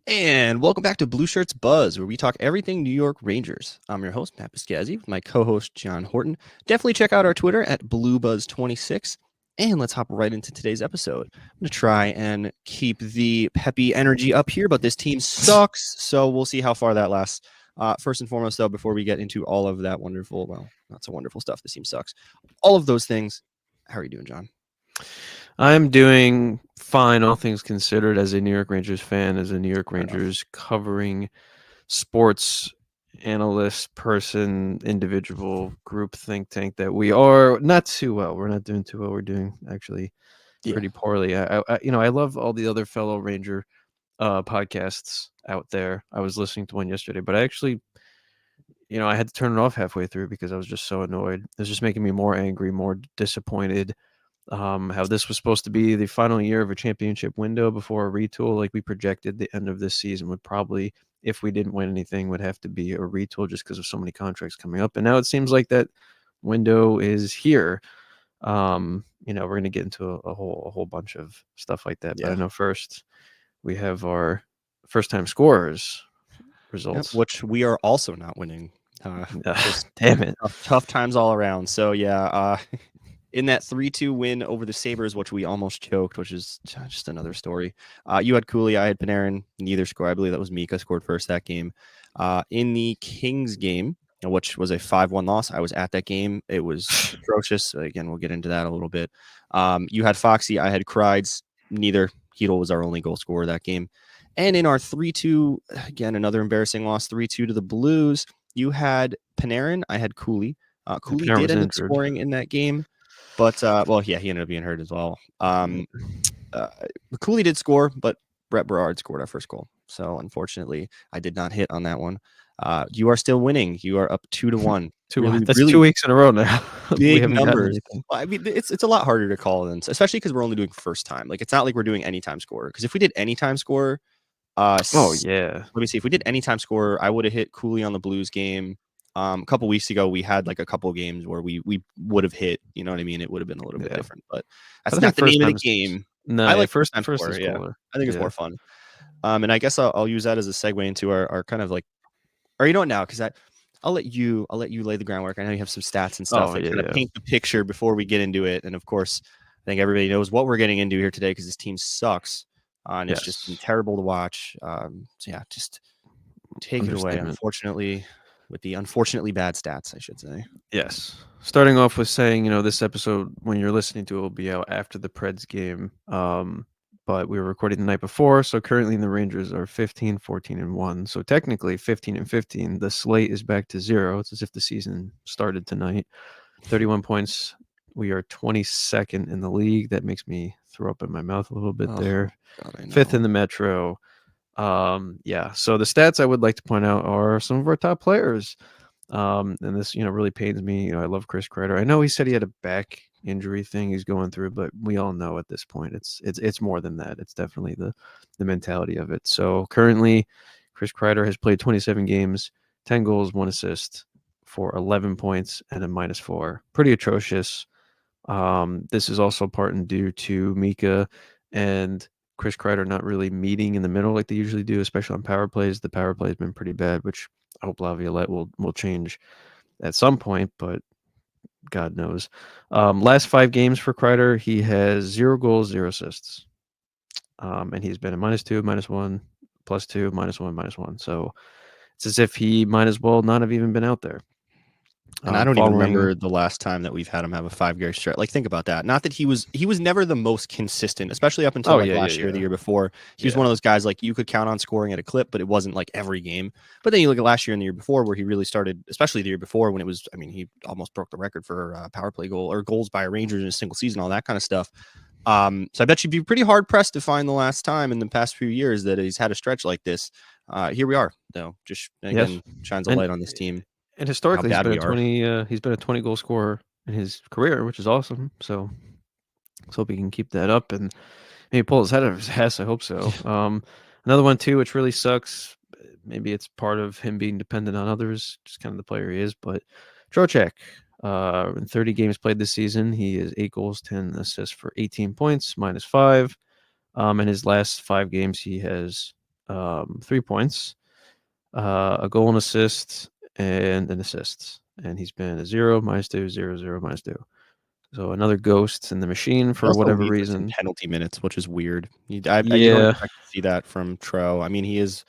And welcome back to Blue Shirts Buzz, where we talk everything New York Rangers. I'm your host, Matt Piscazzi, with my co-host, John Horton. Definitely check out our Twitter at BlueBuzz26. And let's hop right into today's episode. I'm going to try and keep the peppy energy up here, but this team sucks, so we'll see how far that lasts. First and foremost, though, before we get into all of that wonderful, well, not so wonderful stuff, this team sucks. All of those things, how are you doing, John? I'm doing fine, all things considered, as a New York Rangers fan, as a New York Rangers covering sports analyst, person, individual, group, think tank that we are. Not too well. We're not doing too well. We're doing actually pretty poorly. I love all the other fellow Ranger podcasts out there. I was listening to one yesterday, but I actually, I had to turn it off halfway through because I was just so annoyed. It was just making me more angry, more disappointed. How this was supposed to be the final year of a championship window before a retool. Like we projected, the end of this season would probably, if we didn't win anything, would have to be a retool just because of so many contracts coming up. And now it seems like that window is here. We're going to get into a whole bunch of stuff like that. But I know first we have our first time scorers results, which we are also not winning. Damn it. Tough times all around. So, in that 3-2 win over the Sabres, which we almost choked, which is just another story. You had Cooley, I had Panarin. Neither scored. I believe that was Mika scored first that game. In the Kings game, which was a 5-1 loss, I was at that game. It was atrocious. Again, we'll get into that a little bit. You had Foxy, I had Kreids. Neither. Hedel was our only goal scorer that game. And in our 3-2, again, another embarrassing loss, 3-2 to the Blues, you had Panarin, I had Cooley. Cooley did end up scoring in that game. But, he ended up being hurt as well. Cooley did score, but Brett Berard scored our first goal. So, unfortunately, I did not hit on that one. You are still winning. You are up 2-1. That's 2 weeks in a row now. Big numbers. I mean, it's a lot harder to call than, especially because we're only doing first time. Like, it's not like we're doing anytime scorer. Because if we did anytime scorer, let me see. If we did anytime scorer, I would have hit Cooley on the Blues game. A couple weeks ago, we had like a couple games where we would have hit. You know what I mean? It would have been a little bit different, but that's not the name of the game. No, I like first scorer. Yeah, I think it's more fun. And I guess I'll use that as a segue into our kind of like, or you know what now? Because I'll let you lay the groundwork. I know you have some stats and stuff that kind of paint the picture before we get into it. And of course, I think everybody knows what we're getting into here today because this team sucks. And it's just been terrible to watch. Just take it away. Unfortunately, with the unfortunately bad stats, I should say. Yes. Starting off with saying, this episode, when you're listening to it, will be out after the Preds game. But we were recording the night before, so currently the Rangers are 15, 14, and 1. So technically 15 and 15. The slate is back to 0. It's as if the season started tonight. 31 points. We are 22nd in the league. That makes me throw up in my mouth a little bit there. God, 5th in the Metro. So the stats I would like to point out are some of our top players. And this, really pains me. I love Chris Kreider. I know he said he had a back injury thing he's going through, but we all know at this point it's more than that. It's definitely the mentality of it. So currently, Chris Kreider has played 27 games, 10 goals, 1 assist for 11 points and a -4. Pretty atrocious. This is also part and due to Mika and Chris Kreider not really meeting in the middle like they usually do, especially on power plays. The power play has been pretty bad, which I hope Laviolette will change at some point, but God knows. Last 5 games for Kreider, he has 0 goals, 0 assists. And he's been a -2, -1, +2, -1, -1. So it's as if he might as well not have even been out there. And I don't even remember the last time that we've had him have a 5-game stretch. Like, think about that. Not that he was never the most consistent, especially up until last year, the year before. He was one of those guys like you could count on scoring at a clip, but it wasn't like every game. But then you look at last year and the year before, where he really started, especially the year before when it was. I mean, he almost broke the record for power play goal or goals by a Rangers in a single season, all that kind of stuff. So I bet you'd be pretty hard pressed to find the last time in the past few years that he's had a stretch like this. Here we are, though. Just again shines a light on this team. And historically, he's been a 20 goal scorer in his career, which is awesome. So let's hope he can keep that up and maybe pull his head out of his ass. I hope so. Another one too, which really sucks. Maybe it's part of him being dependent on others, just kind of the player he is. But Trocheck, in 30 games played this season, he is 8 goals, 10 assists for 18 points, -5. In his last 5 games, he has 3 points, a goal and assist, and an assist. And he's been a 0, -2, 0, 0, -2. So another ghost in the machine He for also whatever leads us in reason. penalty minutes, which is weird. You don't Yeah, expect to see that from Tro. I mean, he is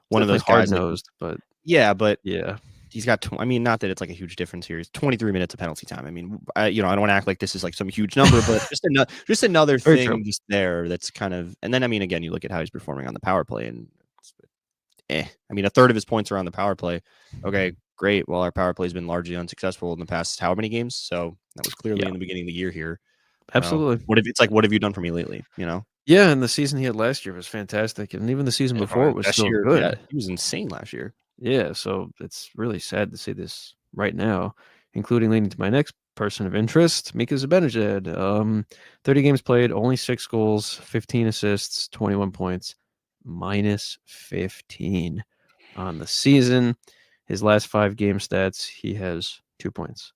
one of definitely those hard guys, like nosed, but yeah, but yeah, he's got I mean, not that it's like a huge difference here. He's 23 minutes of penalty time. I mean, I don't wanna act like this is like some huge number, but just another very true. thing just there that's kind of and then, I mean, again, you look at how he's performing on the power play and I mean, a third of his points are on the power play. Okay, great. Well, our power play has been largely unsuccessful in the past how many games? So that was clearly Yeah, in the beginning of the year here. Well, absolutely. what have you done for me lately? You know? Yeah, and the season he had last year was fantastic, and even the season before it was Last still year, yeah, good. he was insane last year. Yeah, so it's really sad to see this right now, including leading to my next person of interest, Mika Zibanejad. 30 games played, only 6 goals, 15 assists, 21 points, -15 on the season. His last 5 game stats, he has 2 points,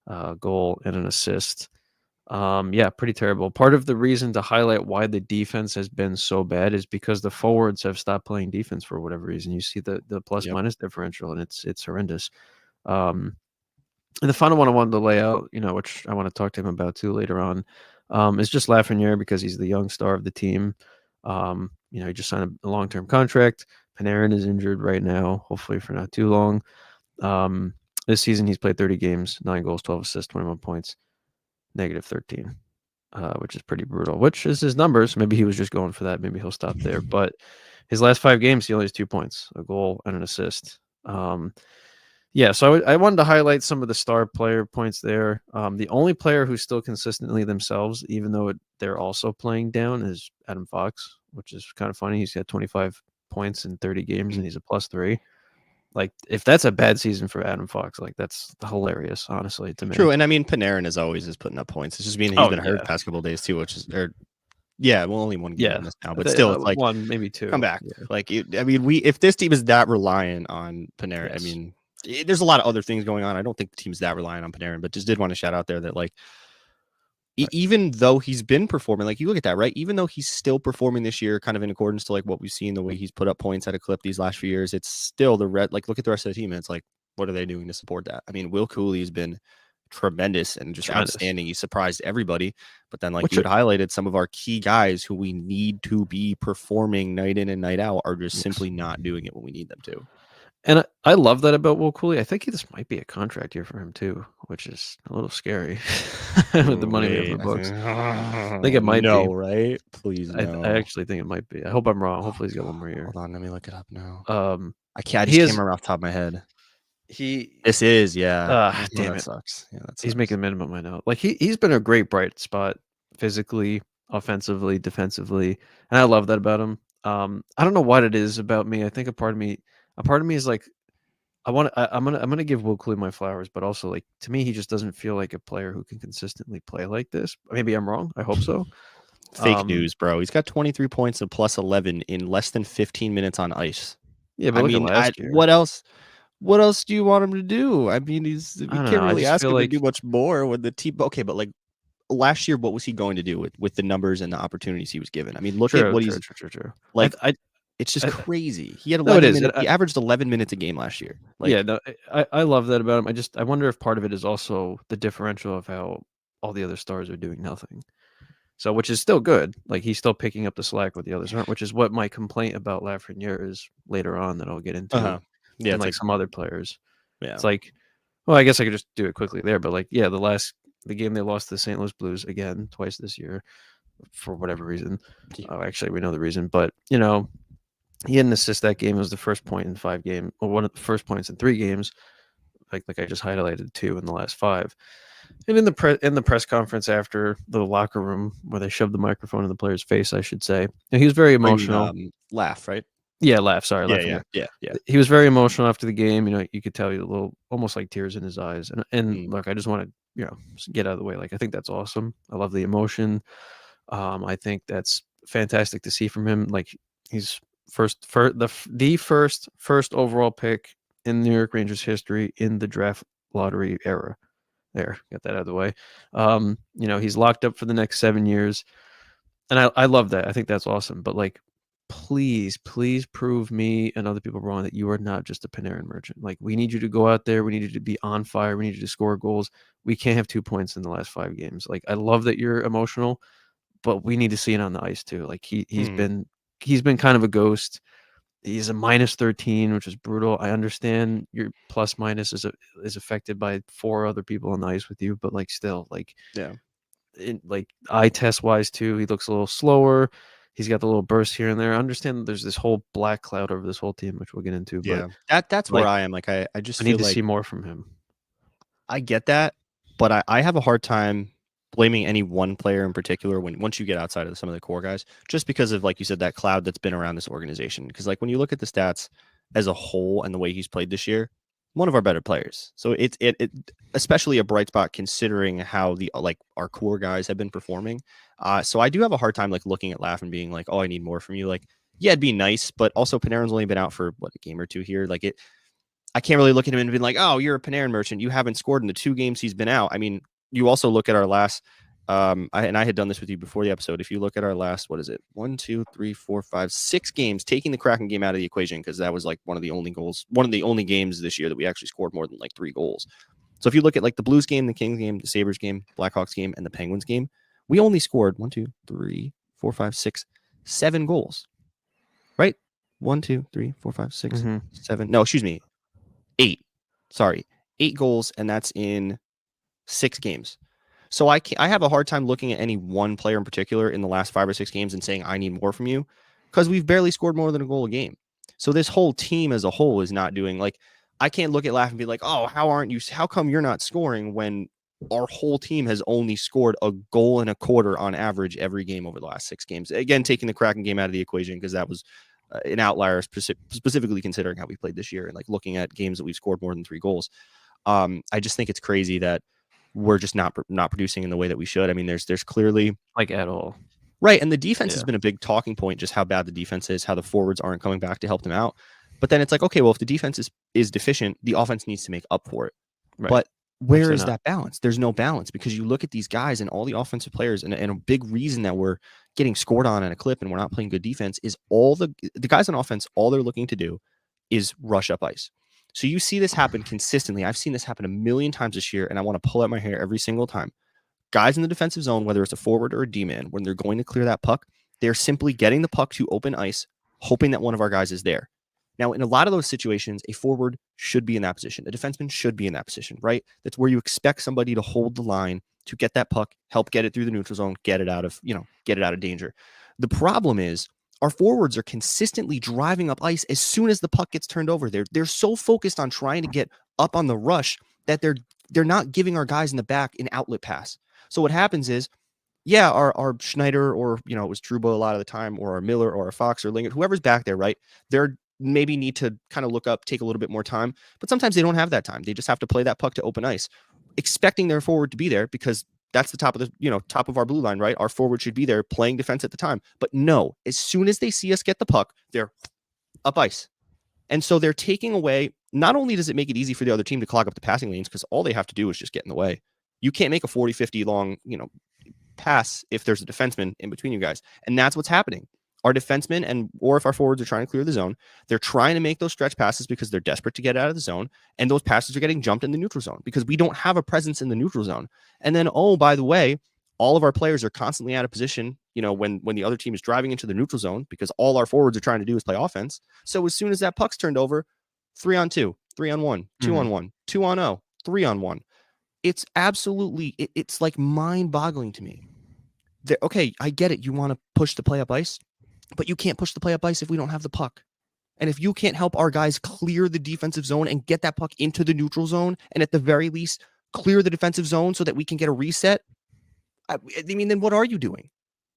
a goal and an assist. Yeah, pretty terrible. Part of the reason to highlight why the defense has been so bad is because the forwards have stopped playing defense for whatever reason. You see the plus Yep. minus differential, and it's horrendous. Um, and the final one I wanted to lay out, which I want to talk to him about too later on, is just Lafreniere because he's the young star of the team. He just signed a long term contract. Panarin is injured right now, hopefully for not too long. This season he's played 30 games, 9 goals, 12 assists, 21 points, -13. Which is pretty brutal, which is his numbers. Maybe he was just going for that. Maybe he'll stop there. But his last 5 games, he only has 2 points, a goal and an assist. Yeah, so I wanted to highlight some of the star player points there. The only player who's still consistently themselves, even though they're also playing down, is Adam Fox, which is kind of funny. He's got 25 points in 30 games, and he's a +3. Like, if that's a bad season for Adam Fox, like, that's hilarious, honestly, to me. True, and I mean, Panarin is always is putting up points. It's just being he's Oh, been hurt yeah. the past couple of days too, which is yeah, well, only one game Yeah. he's missed now, but still, it's like 1, maybe come 2. back. Yeah. Like, I mean, if this team is that reliant on Panarin, I Yes. mean, there's a lot of other things going on. I don't think the team's that reliant on Panarin, but just did want to shout out there that like Right. even though he's been performing, like you look at that, right? Even though he's still performing this year, kind of in accordance to like what we've seen, the way he's put up points at a clip these last few years, it's still the red. Like, look at the rest of the team, and it's like, what are they doing to support that? I mean, Will Cooley has been tremendous and just Tremendous. outstanding. He surprised everybody. But then, like Which you had highlighted, some of our key guys who we need to be performing night in and night out are just yes. simply not doing it when we need them to. And I love that about Will Cooley. I think this might be a contract year for him too, which is a little scary with the money we have in Wait, the books. I think it might be. no, right? Please I no. actually think it might be. I hope I'm wrong. Oh Hopefully he's got one God, more year. hold on, let me look it up now. Um, I can't. I he just can't is remember off the top of my head. he This is, yeah. Oh, damn that it. sucks. Yeah, that He's sucks. making a minimum, I know. Like he's been a great bright spot physically, offensively, defensively, and I love that about him. I don't know what it is about me. I think a part of me is like I'm gonna give Will Cooley my flowers, but also like to me, he just doesn't feel like a player who can consistently play like this. Maybe I'm wrong. I hope so. Fake news, bro. He's got 23 points and plus 11 in less than 15 minutes on ice. Yeah, but I look at mean, last year. what else? What else do you want him to do? I mean, I we don't can't know. I really just ask feel him to like do much more with the team. Okay, but like last year, what was he going to do with the numbers and the opportunities he was given? I mean, look at true, what true, he's true, true, true. like. I, It's just I crazy. He had no, it 11 is. minutes. He averaged 11 minutes a game last year. Yeah, Like, no, I love that about him. I wonder if part of it is also the differential of how all the other stars are doing nothing. So, which is still good. Like he's still picking up the slack with the others aren't, which is what my complaint about Lafreniere is later on that I'll get into, yeah, and it's like like, some other players. yeah, It's like, well, I guess I could just do it quickly there, but like, yeah, the game they lost to the St. Louis Blues again twice this year for whatever reason. Actually, we know the reason, but he didn't assist that game. It was the first point in 5 games, or one of the first points in 3 games. Like I just highlighted 2 in the last 5. And in the press conference after the locker room where they shoved the microphone in the player's face, I should say, he was very oh, you mean emotional. laugh, right? Yeah, laugh. Sorry, Yeah, laughing yeah, here. yeah, yeah. He was very emotional after the game. You could tell he had a little, almost like tears in his eyes. And Mm. look, I just want to get out of the way. Like I think that's awesome. I love the emotion. I think that's fantastic to see from him. Like he's first overall pick in New York Rangers history in the draft lottery era. There, get that out of the way. He's locked up for the next 7 years, and I love that. I think that's awesome. But like, please prove me and other people wrong that you are not just a Panarin merchant. Like, we need you to go out there. We need you to be on fire. We need you to score goals. We can't have 2 points in the last 5 games. Like, I love that you're emotional, but we need to see it on the ice too. Like, he's been kind of a ghost. He's a -13, which is brutal. I understand your plus minus is affected by 4 other people on the ice with you, but like still, like, Yeah. like eye test wise too, he looks a little slower. He's got the little bursts here and there. I understand that there's this whole black cloud over this whole team, which we'll get into, but Yeah. That's where like, I am. Like I just I need feel to like see more from him. I get that, but I have a hard time blaming any one player in particular when once you get outside of some of the core guys, just because of, like you said, that cloud that's been around this organization. Because like when you look at the stats as a whole and the way he's played this year, one of our better players. So it especially a bright spot considering how the like our core guys have been performing. So I do have a hard time like looking at Laugh and being like, oh, I need more from you. Like, yeah, it'd be nice, but also Panarin's only been out for what, a game or two here. Like I can't really look at him and be like, oh, you're a Panarin merchant. You haven't scored in the 2 games he's been out. I mean, you also look at our last, I had done this with you before the episode. If you look at our last, what is it? 1, 2, 3, 4, 5, 6 games, taking the Kraken game out of the equation, because that was like one of the only games this year that we actually scored more than like 3 goals. So if you look at like the Blues game, the Kings game, the Sabres game, Blackhawks game, and the Penguins game, we only scored 1, 2, 3, 4, 5, 6, 7 goals, right? 1, 2, 3, 4, 5, 6, 7. No, excuse me. 8. Sorry, 8 goals, and that's in 6 games. So I have a hard time looking at any one player in particular in the last 5 or 6 games and saying I need more from you, because we've barely scored more than a goal a game. So this whole team as a whole is not doing, like, I can't look at Laugh and be like, oh, how come you're not scoring when our whole team has only scored a goal and a quarter on average every game over the last 6 games. Again, taking the Kraken game out of the equation because that was an outlier, specifically considering how we played this year and like looking at games that we've scored more than 3 goals. I just think it's crazy that we're just not producing in the way that we should. I mean, there's clearly, Like, at all. right, and the defense has Yeah. been a big talking point, just how bad the defense is, how the forwards aren't coming back to help them out. But then it's like, okay, well, if the defense is deficient, the offense needs to make up for it. Right. But Which where they're is not. that balance? There's no balance, because you look at these guys and all the offensive players, and a big reason that we're getting scored on in a clip and we're not playing good defense is all the guys on offense, all they're looking to do is rush up ice. So you see this happen consistently. I've seen this happen a million times this year, and I want to pull out my hair every single time. Guys in the defensive zone, whether it's a forward or a D-man, when they're going to clear that puck, they're simply getting the puck to open ice, hoping that one of our guys is there. Now, in a lot of those situations, a forward should be in that position. A defenseman should be in that position, right? That's where you expect somebody to hold the line, to get that puck, help get it through the neutral zone, get it out of danger. The problem is our forwards are consistently driving up ice as soon as the puck gets turned over. They're so focused on trying to get up on the rush that they're not giving our guys in the back an outlet pass. So what happens is, yeah, our Schneider, or it was Trouba a lot of the time, or our Miller or our Fox or Lingard, whoever's back there, right? They're maybe need to kind of look up, take a little bit more time, but sometimes they don't have that time. They just have to play that puck to open ice, expecting their forward to be there because that's the top of top of our blue line, right? Our forward should be there playing defense at the time. But no, as soon as they see us get the puck, they're up ice. And so they're taking away, not only does it make it easy for the other team to clog up the passing lanes, because all they have to do is just get in the way. You can't make a 40, 50 long, pass if there's a defenseman in between you guys. And that's what's happening. Our defensemen, or if our forwards are trying to clear the zone, they're trying to make those stretch passes because they're desperate to get out of the zone. And those passes are getting jumped in the neutral zone because we don't have a presence in the neutral zone. And then, oh, by the way, all of our players are constantly out of position, when the other team is driving into the neutral zone, because all our forwards are trying to do is play offense. So as soon as that puck's turned over, 3-on-2, 3-on-1, 2-on-1, 2-on-0, 3-on-1. It's absolutely, it's like mind-boggling to me. Okay, I get it. You want to push the play up ice, but you can't push the play up ice if we don't have the puck. And if you can't help our guys clear the defensive zone and get that puck into the neutral zone, and at the very least clear the defensive zone so that we can get a reset, I mean, then what are you doing?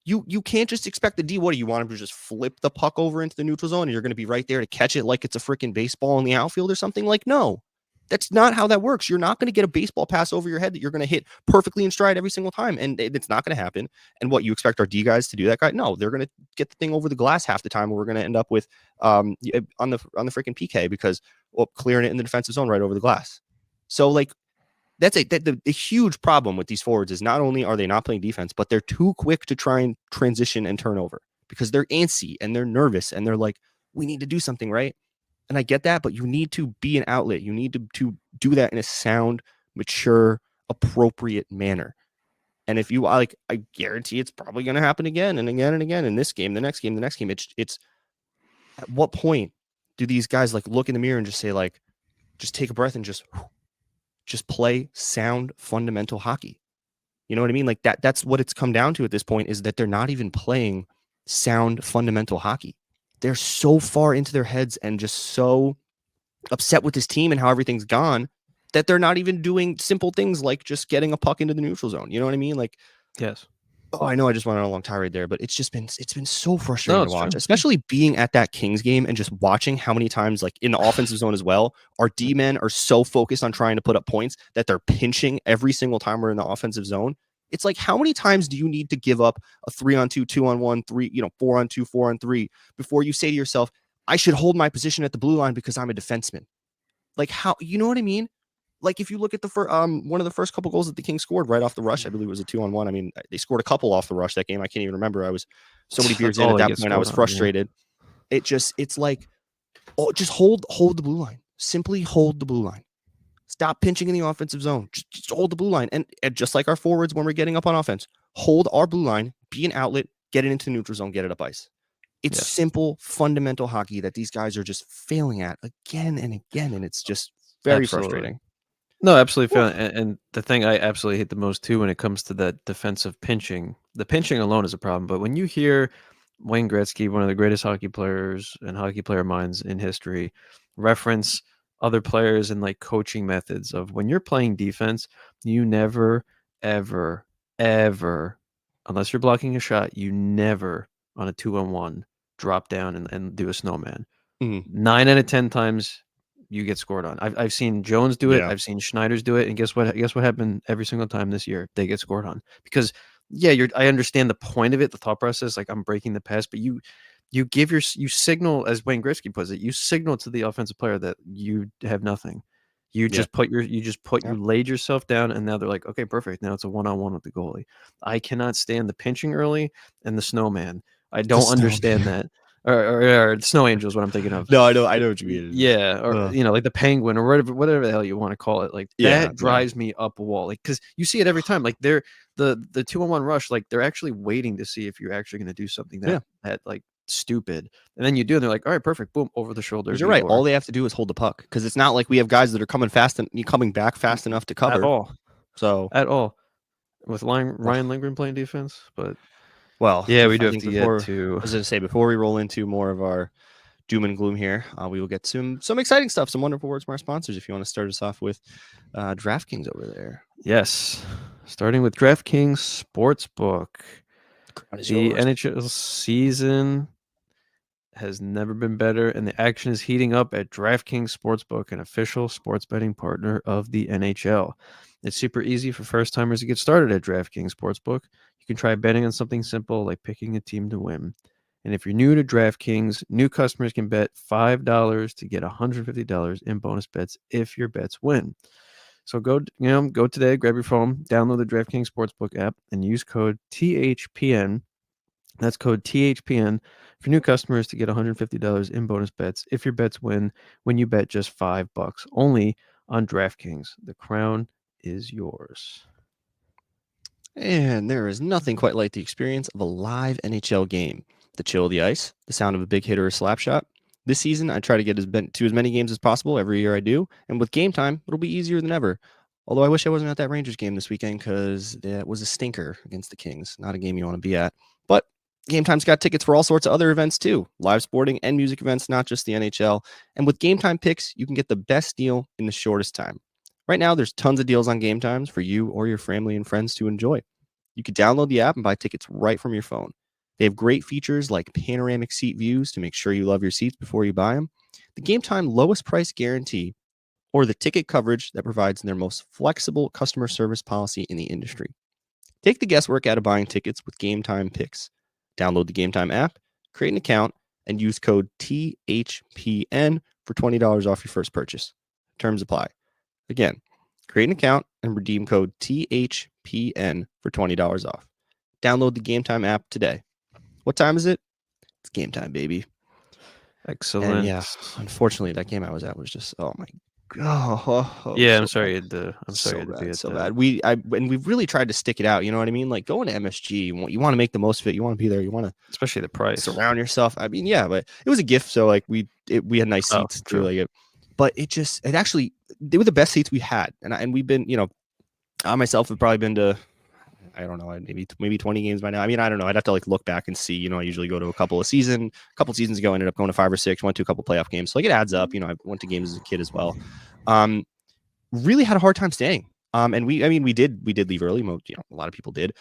You can't just expect the D. What do you want him to just flip the puck over into the neutral zone and you're going to be right there to catch it like it's a freaking baseball in the outfield or something? Like, no, that's not how that works. You're not going to get a baseball pass over your head that you're going to hit perfectly in stride every single time. And it's not going to happen. And what, you expect our D guys to do that guy? No, they're going to get the thing over the glass half the time, and we're going to end up with on the freaking PK because clearing it in the defensive zone right over the glass. So like, that's the huge problem with these forwards is not only are they not playing defense, but they're too quick to try and transition and turn over because they're antsy and they're nervous and they're like, we need to do something, right? And I get that, but you need to be an outlet. You need to do that in a sound, mature, appropriate manner. And if you like, I guarantee it's probably going to happen again and again and again in this game, the next game, the next game. It's at what point do these guys like look in the mirror and just say like, just take a breath and just play sound fundamental hockey? You know what I mean? Like that's what it's come down to at this point, is that they're not even playing sound fundamental hockey. They're so far into their heads and just so upset with this team and how everything's gone that they're not even doing simple things like just getting a puck into the neutral zone. You know what I mean? Like, Yes. oh, I know I just went on a long tirade there, but it's been so frustrating No, to it's watch, true. especially being at that Kings game and just watching how many times, like in the offensive zone as well, our D men are so focused on trying to put up points that they're pinching every single time we're in the offensive zone. It's like, how many times do you need to give up a 3-on-2, 2-on-1, 4-on-2, 4-on-3 before you say to yourself, I should hold my position at the blue line because I'm a defenseman? Like, how, you know what I mean? Like, if you look at the one of the first couple goals that the Kings scored right off the rush, I believe it was a 2-on-1. I mean, they scored a couple off the rush that game. I can't even remember. I was so many beers That's in all at they that get point. I was scored on, yeah. frustrated. It's like, oh, just hold the blue line. Simply hold the blue line. Stop pinching in the offensive zone. Just hold the blue line. And just like our forwards when we're getting up on offense, hold our blue line, be an outlet, get it into the neutral zone, get it up ice. It's Yes. simple, fundamental hockey that these guys are just failing at again and again. And it's just very frustrating. No, absolutely. And the thing I absolutely hate the most too when it comes to that defensive pinching, the pinching alone is a problem. But when you hear Wayne Gretzky, one of the greatest hockey players and hockey player minds in history, reference other players and like coaching methods of when you're playing defense, you never, ever, ever, unless you're blocking a shot, you never on a 2-on-1 drop down and do a snowman. Mhm. 9 out of 10 times you get scored on. I've seen Jones do it. Yeah. I've seen Schneider's do it. And guess what? Guess what happened every single time this year? They get scored on because yeah, I understand the point of it, the thought process. Like I'm breaking the pass, but you you signal, as Wayne Gretzky puts it, you signal to the offensive player that you have nothing. You Yeah. just put Yeah. you laid yourself down, and now they're like, okay, perfect. Now it's a 1-on-1 with the goalie. I cannot stand the pinching early and the snowman. I don't understand that. Or Snow Angel is what I'm thinking of. No, I know what you mean. Yeah, or like the penguin or whatever the hell you want to call it. Like Yeah, that drives me up a wall. Like because you see it every time. Like they're the 2-on-1 rush. Like they're actually waiting to see if you're actually going to do something that like stupid, and then you do, and they're like, all right, perfect, boom, over the shoulder. You're right. All they have to do is hold the puck, because it's not like we have guys that are coming fast and coming back fast enough to cover at all. So At all. With Ryan Lindgren playing defense, but well, yeah, we do I have think to get before I to was going to say, before we roll into more of our doom and gloom here, we will get some exciting stuff, some wonderful words from our sponsors. If you want to start us off with DraftKings over there. yes, starting with DraftKings Sportsbook. The yours. NHL season has never been better, and the action is heating up at DraftKings Sportsbook, an official sports betting partner of the NHL. It's super easy for first timers to get started at DraftKings Sportsbook. You can try betting on something simple like picking a team to win. And if you're new to DraftKings, new customers can bet $5 to get $150 in bonus bets if your bets win. So go today, grab your phone, download the DraftKings Sportsbook app, and use code THPN. That's code THPN for new customers to get $150 in bonus bets if your bets win when you bet just $5 only on DraftKings. The crown is yours. And there is nothing quite like the experience of a live NHL game. The chill of the ice, the sound of a big hit or a slap shot. This season, I try to get to as many games as possible every year I do. And with Game Time, it'll be easier than ever. Although I wish I wasn't at that Rangers game this weekend, because it was a stinker against the Kings. Not a game you want to be at. But Game Time's got tickets for all sorts of other events too. Live sporting and music events, not just the NHL. And with Game Time picks, you can get the best deal in the shortest time. Right now, there's tons of deals on Game Times for you or your family and friends to enjoy. You can download the app and buy tickets right from your phone. They have great features like panoramic seat views to make sure you love your seats before you buy them, the Game Time lowest price guarantee, or the ticket coverage that provides their most flexible customer service policy in the industry. Take the guesswork out of buying tickets with Game Time Picks. Download the Game Time app, create an account, and use code THPN for $20 off your first purchase. Terms apply. Again, create an account and redeem code THPN for $20 off. Download the Game Time app today. What time is it? It's game time, baby. Excellent. And yeah, unfortunately, that game I was at was just, oh my god, Yeah, so I'm sorry. bad. I'm sorry So to be bad, at so that. bad. And we've really tried to stick it out. You know what I mean? Like going to MSG, you want to make the most of it. You want to be there. You want to Especially the price. surround yourself. I mean, yeah, but it was a gift, so like we had nice seats too. True. Like but it actually they were the best seats we had, and we've been, I myself have probably been to, I don't know, maybe 20 games by now. I mean, I don't know. I'd have to like look back and see. I usually go to a couple seasons ago. I ended up going to 5 or 6. Went to a couple playoff games, so like it adds up. I went to games as a kid as well. Really had a hard time staying. And we did leave early. A lot of people did.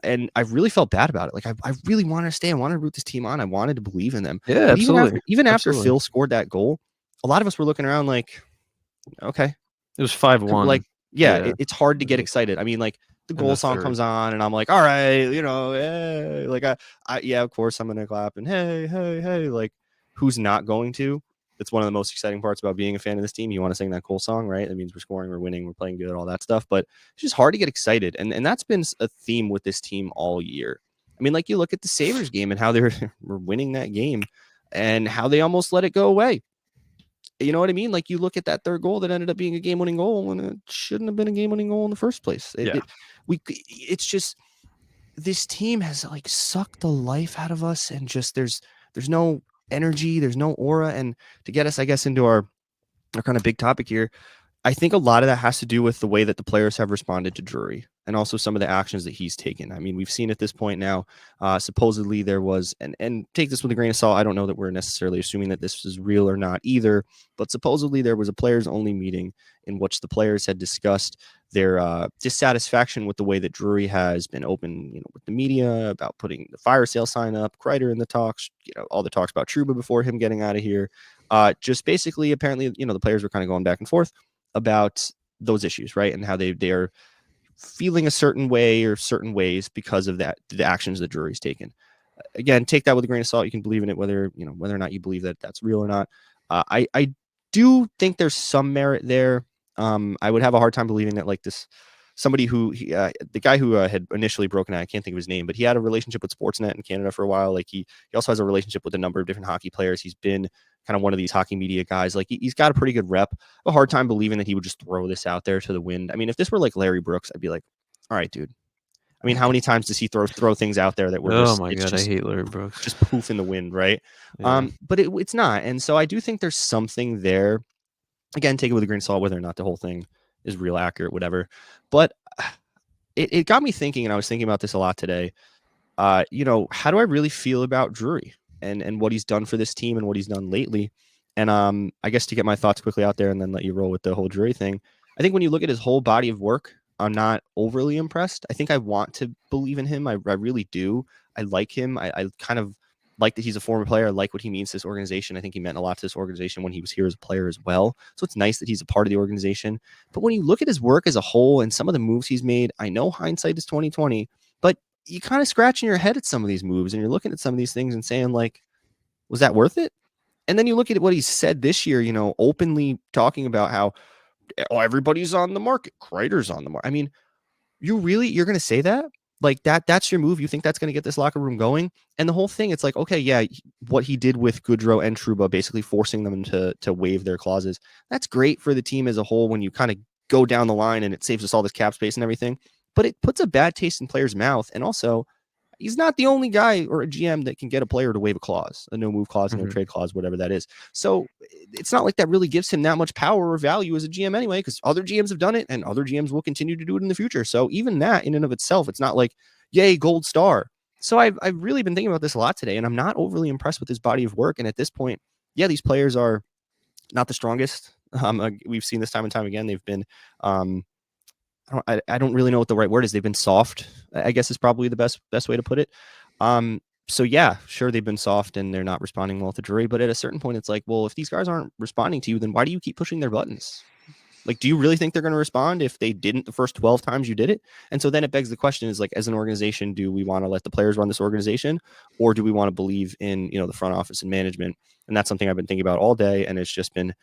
And I really felt bad about it. Like I really wanted to stay. I wanted to root this team on. I wanted to believe in them. Yeah, But absolutely. even after Absolutely. Phil scored that goal, a lot of us were looking around like, okay, It was 5-1. like, yeah, Yeah. it's hard to get excited. I mean, like the In goal the song third. comes on, and I'm like, all right, like yeah, of course I'm gonna clap and hey, hey, hey, like who's not going to? It's one of the most exciting parts about being a fan of this team. You want to sing that goal song, right? That means we're scoring, we're winning, we're playing good, all that stuff. But it's just hard to get excited, and that's been a theme with this team all year. I mean, like you look at the Sabres game and how they were winning that game, and how they almost let it go away. You know what I mean? Like you look at that third goal that ended up being a game-winning goal, and it shouldn't have been a game-winning goal in the first place. Yeah. It's just this team has like sucked the life out of us, and just there's no energy, there's no aura, and to get us, I guess, into our kind of big topic here, I think a lot of that has to do with the way that the players have responded to Drury, and also some of the actions that he's taken. I mean, we've seen at this point now, supposedly there was, and take this with a grain of salt. I don't know that we're necessarily assuming that this is real or not either, but supposedly there was a players only meeting in which the players had discussed their dissatisfaction with the way that Drury has been open, with the media about putting the fire sale sign up, Kreider in the talks, all the talks about Trouba before him getting out of here. Just basically, apparently, the players were kind of going back and forth about those issues, right? And how they are feeling a certain way or certain ways because of that, the actions that Drury's taken. Again, take that with a grain of salt. You can believe in it, whether or not you believe that that's real or not. I do think there's some merit there. I would have a hard time believing that like this somebody who the guy who had initially broken out, I can't think of his name, but he had a relationship with Sportsnet in Canada for a while. Like he also has a relationship with a number of different hockey players. He's been kind of one of these hockey media guys. Like he's got a pretty good rep. A hard time believing that he would just throw this out there to the wind. I mean, if this were like Larry Brooks, I'd be like, all right, dude. I mean, how many times does he throw things out there that were Oh just my god, I hate Larry Brooks. just poof in the wind, right? Yeah. But it's not, and so I do think there's something there. Again, take it with a grain of salt, whether or not the whole thing is real, accurate, whatever. But it got me thinking, and I was thinking about this a lot today. How do I really feel about Drury and what he's done for this team and what he's done lately? And I guess to get my thoughts quickly out there and then let you roll with the whole Drury thing, I think when you look at his whole body of work, I'm not overly impressed. I think I want to believe in him. I really do. I like him. I kind of like that he's a former player. I like what he means to this organization. I think he meant a lot to this organization when he was here as a player as well. So it's nice that he's a part of the organization. But when you look at his work as a whole and some of the moves he's made, I know hindsight is 2020, but you kind of scratching your head at some of these moves and you're looking at some of these things and saying like, was that worth it? And then you look at what he said this year, openly talking about how everybody's on the market. Kreider's on the market. I mean, you're going to say that? Like that's your move? You think that's going to get this locker room going? And the whole thing, it's like, okay, yeah, what he did with Goodrow and Trouba, basically forcing them to waive their clauses, that's great for the team as a whole when you kind of go down the line and it saves us all this cap space and everything. But it puts a bad taste in players' mouth. And also, he's not the only guy or a GM that can get a player to waive a clause, a no move clause, no trade clause, whatever that is. So it's not like that really gives him that much power or value as a GM anyway, because other GMs have done it and other GMs will continue to do it in the future. So even that in and of itself, it's not like, yay, gold star. So I've really been thinking about this a lot today, and I'm not overly impressed with his body of work. And at this point, yeah, these players are not the strongest. We've seen this time and time again. They've been I don't really know what the right word is. They've been soft, I guess is probably the best way to put it. So yeah, sure, they've been soft and they're not responding well to Drury, but at a certain point, it's like, well, if these guys aren't responding to you, then why do you keep pushing their buttons? Like, do you really think they're going to respond if they didn't the first 12 times you did it? And so then it begs the question is like, as an organization, do we want to let the players run this organization, or do we want to believe in, the front office and management? And that's something I've been thinking about all day. And it's just been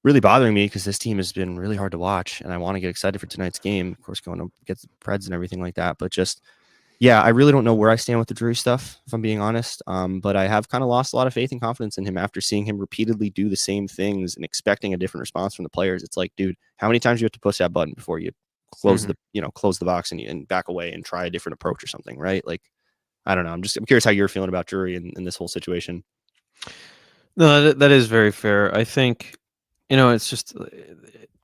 really bothering me because this team has been really hard to watch, and I want to get excited for tonight's game. Of course, going to get the Preds and everything like that, but just Yeah, I really don't know where I stand with the Drury stuff, if I'm being honest. But I have kind of lost a lot of faith and confidence in him after seeing him repeatedly do the same things and expecting a different response from the players. It's like, dude, how many times do you have to push that button before you close Mhm. the, close the box and back away and try a different approach or something, right? Like, I don't know. I'm curious how you're feeling about Drury in this whole situation. No, that is very fair. I think, it's just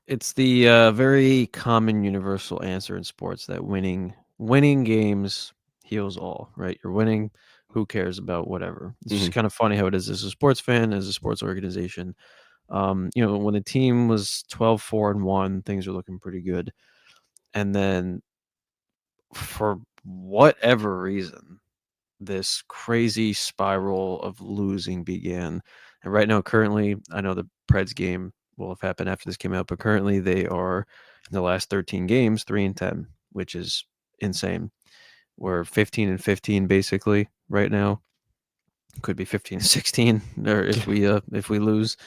it's the very common universal answer in sports that winning games heals all, right? You're winning, who cares about whatever? It's just Hmm. kind of funny how it is as a sports fan, as a sports organization. When the team was 12-4-1, things are looking pretty good. And then for whatever reason, this crazy spiral of losing began. And right now, currently, I know the Preds game will have happened after this came out, but currently they are in the last 13 games, 3-10, which is insane. We're 15-15 basically right now. Could be 15-16, or if we lose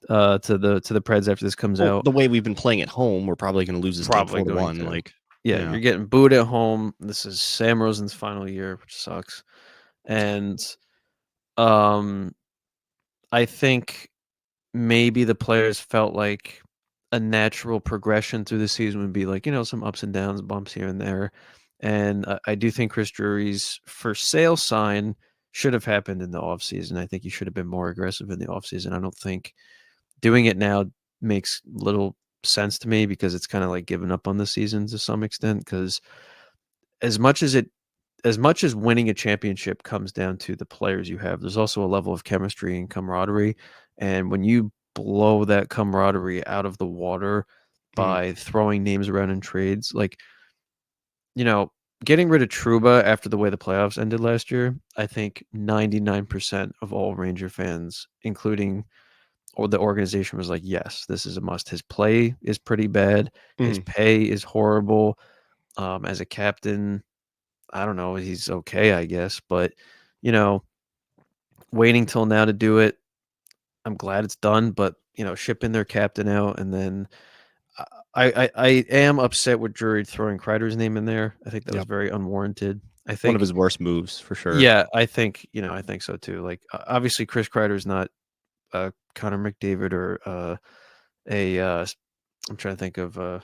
to the Preds after this comes Well, out, the way we've been playing at home, we're probably going to lose this game probably four to going one. to. Like, Yeah, yeah, you're getting booed at home. This is Sam Rosen's final year, which sucks. And um I think maybe the players felt like a natural progression through the season would be like, some ups and downs, bumps here and there. And I do think Chris Drury's for sale sign should have happened in the offseason. I think he should have been more aggressive in the offseason. I don't think doing it now makes little sense to me because it's kind of like giving up on the season to some extent. Because as much as it as much as winning a championship comes down to the players you have, there's also a level of chemistry and camaraderie. And when you blow that camaraderie out of the water mm, by throwing names around in trades, like, you know, getting rid of Truba after the way the playoffs ended last year, I think 99% of all Ranger fans, including or the organization, was like, yes, this is a must. His play is pretty bad. His mm, pay is horrible. As a captain, I don't know, he's okay, I guess, but, you know, waiting till now to do it, I'm glad it's done, but, shipping their captain out and then I am upset with Drury throwing Kreider's name in there. I think that was yep. very unwarranted. I One of think his worst moves for sure. yeah, I think so too. Like, obviously, Chris Kreider's not, Connor McDavid or, a, I'm trying to think of, a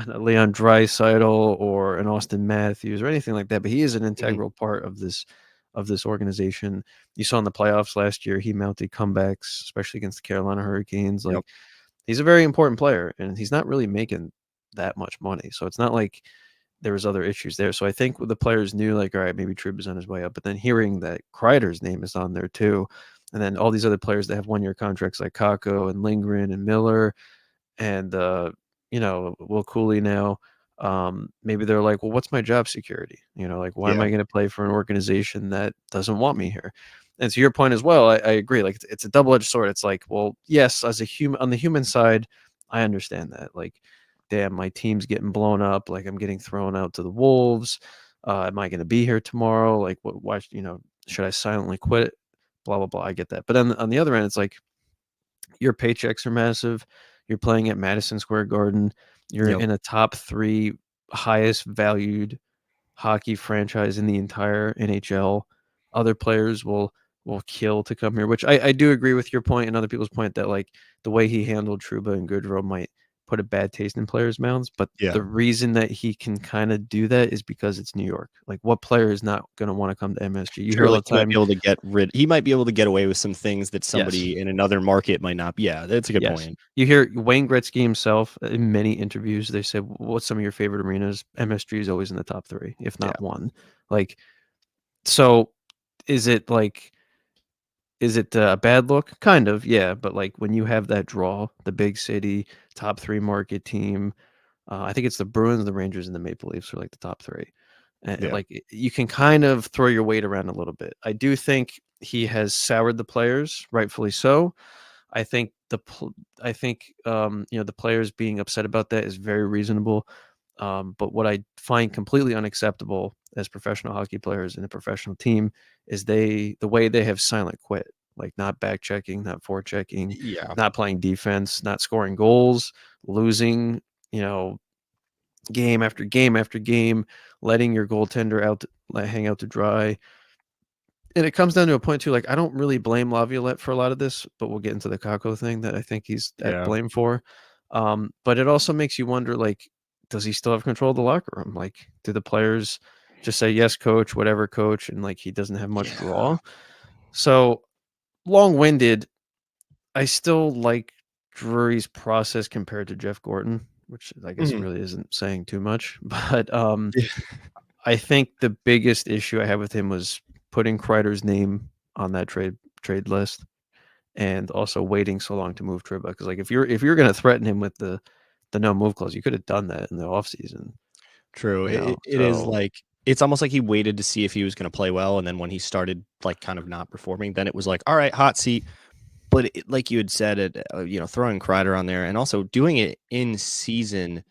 Leon Draisaitl or an Austin Matthews or anything like that, but he is an Hmm. integral part of this organization. You saw in the playoffs last year, he mounted comebacks, especially against the Carolina Hurricanes. Yep. Like, he's a very important player, and he's not really making that much money. So it's not like there was other issues there. So I think the players knew, like, all right, maybe Troup is on his way up. But then hearing that Kreider's name is on there too, and then all these other players that have 1 year contracts like Kako and Lindgren and Miller and Will Cooley now. Maybe they're like, well, what's my job security? Like, why am Yeah. I going to play for an organization that doesn't want me here? And to your point as well, I agree. Like, it's a double edged sword. It's like, well, yes, as a human on the human side, I understand that. Like, damn, my team's getting blown up. Like, I'm getting thrown out to the wolves. Am I going to be here tomorrow? Like, what? Why? Should I silently quit? Blah blah blah. I get that. But on the other end, it's like your paychecks are massive. You're playing at Madison Square Garden. You're Yep. in a top 3 highest valued hockey franchise in the entire NHL. Other players will kill to come here, which I do agree with your point and other people's point that, like, the way he handled Trouba and Goodrow might put a bad taste in players' mouths. But Yeah. the reason that he can kind of do that is because it's New York. Like, what player is not going to want to come to MSG? You hear Sure, all like the he might be time. able to he might be able to get away with some things that Yes. somebody in another market might not. Yeah, that's a good Yes. point. You hear Wayne Gretzky himself in many interviews, they said, "What's some of your favorite arenas?" MSG is always in the top 3, if Yeah. not 1. Like, so is it like is it a bad look? Kind of, yeah, but, like, when you have that draw, the big city, top 3 market team, I think it's the Bruins, the Rangers, and the Maple Leafs are, like, the top 3. And, Yeah. like, you can kind of throw your weight around a little bit. I do think he has soured the players, rightfully so. I think the players being upset about that is very reasonable. But what I find completely unacceptable as professional hockey players in a professional team is the way they have silent quit, like not back checking, not forechecking, Yeah. not playing defense, not scoring goals, losing, you know, game after game after game, letting your goaltender hang out to dry. And it comes down to a point too. Like I don't really blame Laviolette for a lot of this, but we'll get into the Kako thing that I think he's at Yeah. blame for. But it also makes you wonder, like, does he still have control of the locker room? Like, do the players just say yes, coach, whatever, coach, and like he doesn't have much Yeah. draw? So long-winded. I still like Drury's process compared to Jeff Gordon, which I guess Mhm. really isn't saying too much. But Yeah. I think the biggest issue I had with him was putting Kreider's name on that trade list, and also waiting so long to move Triba. Because like if you're going to threaten him with the no move clause, you could have done that in the offseason. True. You know, It is so like it's almost like he waited to see if he was going to play well, and then when he started like kind of not performing, then it was like, all right, hot seat. But like you had said, throwing Kreider on there and also doing it in season,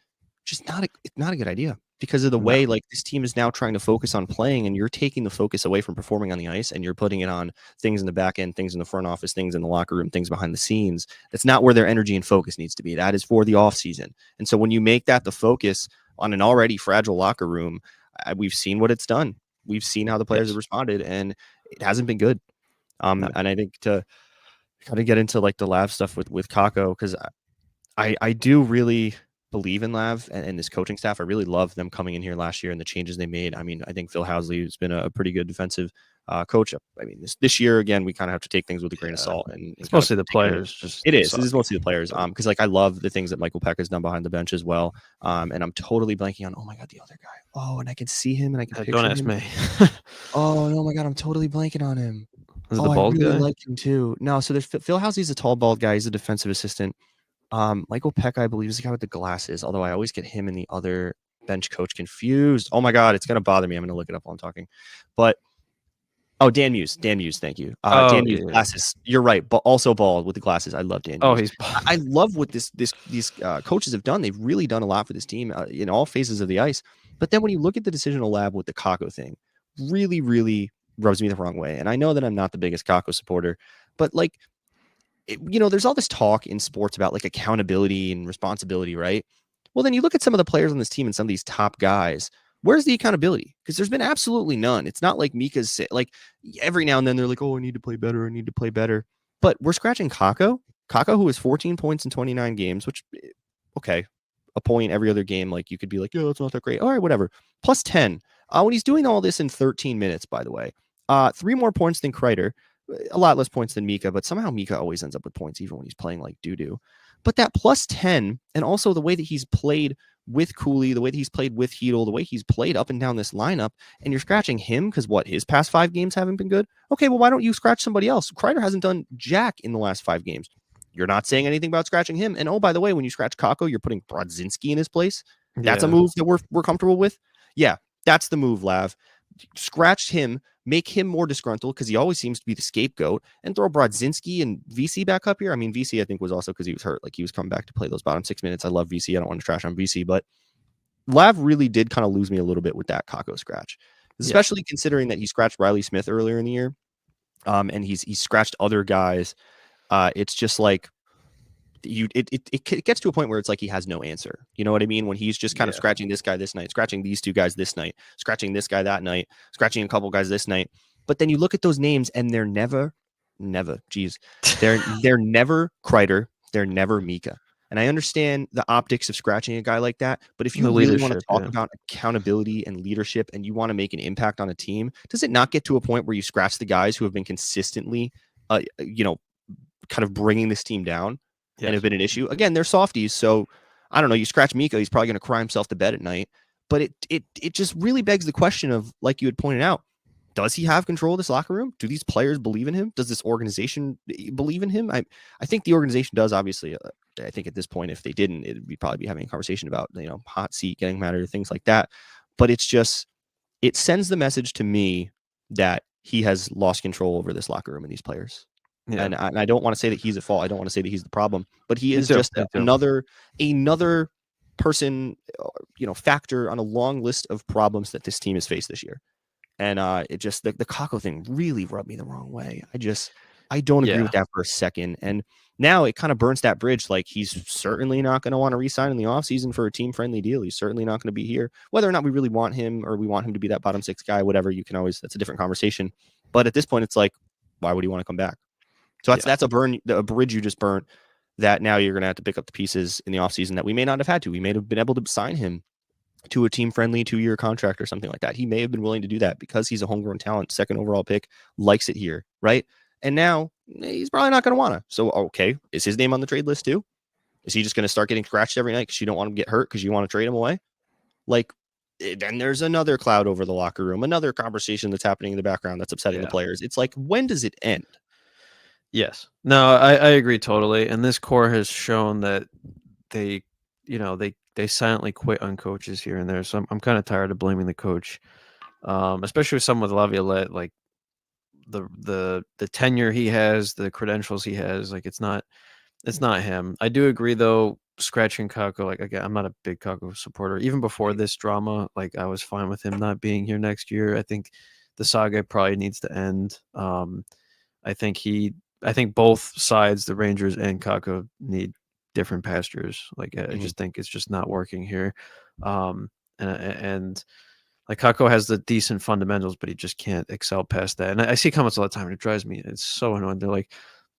just not a good idea because of the no, way like this team is now trying to focus on playing, and you're taking the focus away from performing on the ice, and you're putting it on things in the back end, things in the front office, things in the locker room, things behind the scenes. That's not where their energy and focus needs to be. That is for the off season. And so when you make that the focus on an already fragile locker room, we've seen what it's done. We've seen how the players have yes, responded, and it hasn't been good. no, And I think to kind of get into like the Lav stuff with Kako because I do really believe in Lav and this coaching staff. I really love them coming in here last year and the changes they made. I mean, I think Phil Housley has been a pretty good defensive coach. I mean, this year again, we kind of have to take things with a grain of yeah, salt and it's kind of mostly the take it. players just It is. It suck. is mostly the players. But Because like I love the things that Michael Peck has done behind the bench as well. And I'm totally blanking on. Oh my god, the other guy. Oh, and I can see him and I can don't picture ask him. me. Oh no, my god, I'm totally blanking on him. Is it Oh, the I bald really guy? like him too. No, so there's Phil Housley's a tall, bald guy. He's a defensive assistant. Michael Peck, I believe, is the guy with the glasses. Although I always get him and the other bench coach confused. Oh my god, it's gonna bother me. I'm gonna look it up while I'm talking. But oh, Dan Muse. Dan Muse, thank you. Oh Dan Muse, yeah, yeah. glasses. You're right, but also bald with the glasses. I love Dan Oh, Muse. he's I love what these coaches have done. They've really done a lot for this team in all phases of the ice. But then when you look at the decisional lab with the Kako thing, really, really rubs me the wrong way. And I know that I'm not the biggest Kako supporter, but like there's all this talk in sports about like accountability and responsibility, right? Well, then you look at some of the players on this team and some of these top guys. Where's the accountability? Because there's been absolutely none. It's not like Mika's like every now and then they're like, "Oh, I need to play better. I need to play better." But we're scratching Kako. Kako, who has 14 points in 29 games, which okay, a point every other game. Like you could be like, "Yeah, that's not that great." All right, whatever. Plus 10. When he's doing all this in 13 minutes, by the way, 3 more points than Kreider, a lot less points than Mika, but somehow Mika always ends up with points, even when he's playing like doo doo. But that plus 10, and also the way that he's played with Cooley, the way that he's played with Heedle, the way he's played up and down this lineup, and you're scratching him because what, his past 5 games haven't been good? Okay, well, why don't you scratch somebody else? Kreider hasn't done jack in the last 5 games. You're not saying anything about scratching him. And oh, by the way, when you scratch Kako, you're putting Brodzinski in his place. That's a yeah, move that we're comfortable with. Yeah, that's the move, Lav. Scratch him, make him more disgruntled because he always seems to be the scapegoat, and throw Brodzinski and VC back up here. I mean, VC I think was also because he was hurt, like he was coming back to play those bottom 6 minutes. I love VC. I don't want to trash on VC, but Lav really did kind of lose me a little bit with that Kako scratch, yeah, especially considering that he scratched Riley Smith earlier in the year, and he's scratched other guys. It's just like it gets to a point where it's like he has no answer. You know what I mean? When he's just kind of yeah. scratching this guy this night, scratching these 2 guys this night, scratching this guy that night, scratching a couple guys this night. But then you look at those names and they're never, geez, they're never Kreider, they're never Mika. And I understand the optics of scratching a guy like that, but if you The really want to leadership, talk yeah. about accountability and leadership and you want to make an impact on a team, does it not get to a point where you scratch the guys who have been consistently, kind of bringing this team down and have Yes. been an issue? Again, they're softies, so I don't know. You scratch Mika, he's probably going to cry himself to bed at night. But it just really begs the question of, like you had pointed out, does he have control of this locker room? Do these players believe in him? Does this organization believe in him? I think the organization does. Obviously, I think at this point, if they didn't, we'd probably be having a conversation about hot seat, getting mad or things like that. But it's just it sends the message to me that he has lost control over this locker room and these players. Yeah, And I don't want to say that he's at fault. I don't want to say that he's the problem, but he me is too. just Me too. another person, factor on a long list of problems that this team has faced this year. And it just the Kako thing really rubbed me the wrong way. I just I don't agree Yeah. with that for a second. And now it kind of burns that bridge. Like he's certainly not going to want to resign in the offseason for a team friendly deal. He's certainly not going to be here. Whether or not we really want him or we want him to be that bottom six guy, whatever, you can always, that's a different conversation. But at this point, it's like, why would he want to come back? So Yeah. that's a bridge you just burnt that now you're going to have to pick up the pieces in the offseason that we may not have had to. We may have been able to sign him to a team friendly 2-year contract or something like that. He may have been willing to do that because he's a homegrown talent, second overall pick, likes it here, right? And now he's probably not going to want to. So, okay, is his name on the trade list too? Is he just going to start getting scratched every night because you don't want him to get hurt because you want to trade him away? Like, then there's another cloud over the locker room, another conversation that's happening in the background that's upsetting the players. It's like, when does it end? Yes. No, I agree totally. And this core has shown that they, they silently quit on coaches here and there. So I'm kind of tired of blaming the coach, especially with someone with Laviolette, like the tenure he has, the credentials he has. Like it's not him. I do agree though. Scratching Kako, like again, I'm not a big Kako supporter. Even before this drama, like I was fine with him not being here next year. I think the saga probably needs to end. I think I think both sides, the Rangers and Kako, need different pastures. Like I just think it's just not working here. And like Kako has the decent fundamentals, but he just can't excel past that. And I see comments all the time, and it drives me. It's so annoying. They're like,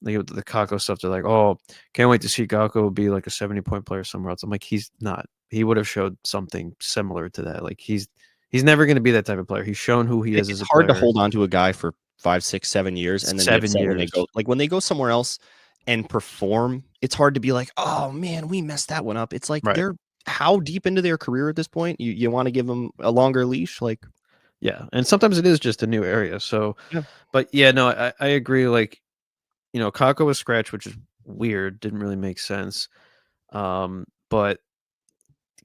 the Kako stuff. They're like, "Oh, can't wait to see Kako be like a 70-point player somewhere else." I'm like, he's not. He would have showed something similar to that. Like he's never going to be that type of player. He's shown who he is as It's a hard to player. hold on to a guy for 5, 6, 7 years and then be 7 upset when they years. go when they go somewhere else and perform. It's hard to be like, oh man, we messed that one up. It's like Right. they're how deep into their career at this point? You want to give them a longer leash? Like, Yeah, and sometimes it is just a new area. So, yeah. But yeah, no, I agree. Like, Kako was scratched, which is weird. Didn't really make sense. But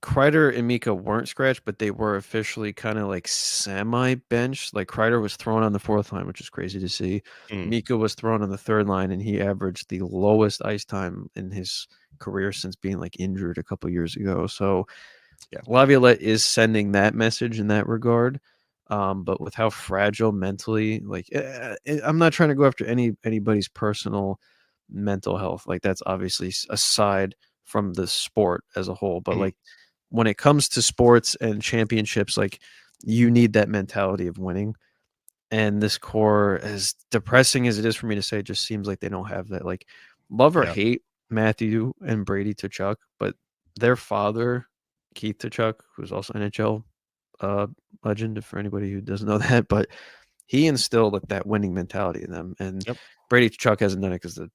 Kreider and Mika weren't scratched, but they were officially kind of like semi-bench. Like Kreider was thrown on the fourth line, which is crazy to see. Mika was thrown on the third line, and he averaged the lowest ice time in his career since being like injured a couple years ago. So Yeah. Laviolette is sending that message in that regard. But with how fragile mentally, like I'm not trying to go after anybody's personal mental health. Like that's obviously aside from the sport as a whole. But like when it comes to sports and championships, like you need that mentality of winning. And this core, as depressing as it is for me to say, just seems like they don't have that. Like love or hate Matthew and Brady Tkachuk, but their father, Keith Tkachuk, who's also NHL legend, for anybody who doesn't know that, but he instilled like that winning mentality in them. And Brady Tkachuk hasn't done it because the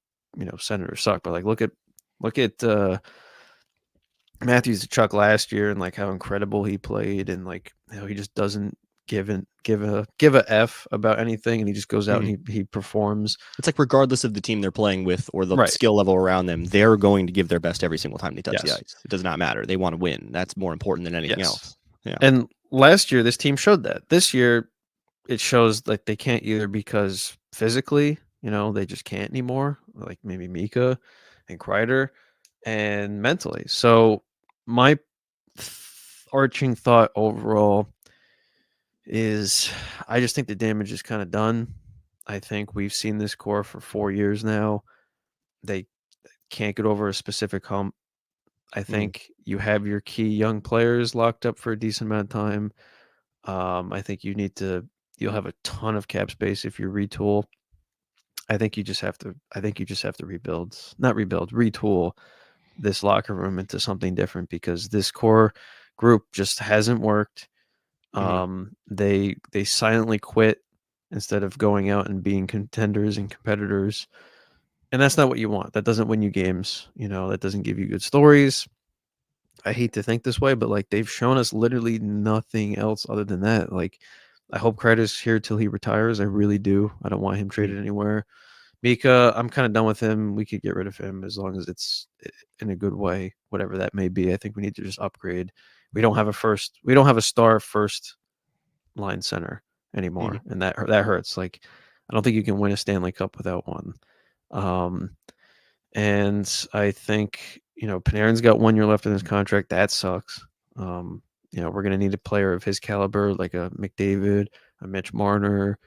Senators suck. But like look at Matthews Tkachuk last year and like how incredible he played, and like he just doesn't give a F about anything, and he just goes out and he performs. It's like regardless of the team they're playing with or the skill level around them, they're going to give their best every single time they touch the ice. It does not matter. They want to win. That's more important than anything else. Yeah. And last year this team showed that. This year it shows like they can't either because physically, they just can't anymore. Like maybe Mika and Kreider, and mentally. So my arching thought overall is I just think the damage is kind of done. I think we've seen this core for 4 years now. They can't get over a specific hump. I think you have your key young players locked up for a decent amount of time. I think you'll have a ton of cap space if you retool. I think you just have to retool this locker room into something different because this core group just hasn't worked. They silently quit instead of going out and being contenders and competitors. And that's not what you want. That doesn't win you games. That doesn't give you good stories. I hate to think this way, but like they've shown us literally nothing else other than that. Like I hope Kreider's here till he retires. I really do. I don't want him traded anywhere. Mika, I'm kind of done with him. We could get rid of him as long as it's in a good way, whatever that may be. I think we need to just upgrade. We don't have a star first line center anymore, and that hurts. Like I don't think you can win a Stanley Cup without one. And I think Panarin's got 1 year left in his contract. That sucks. We're gonna need a player of his caliber, like a McDavid, a Mitch Marner,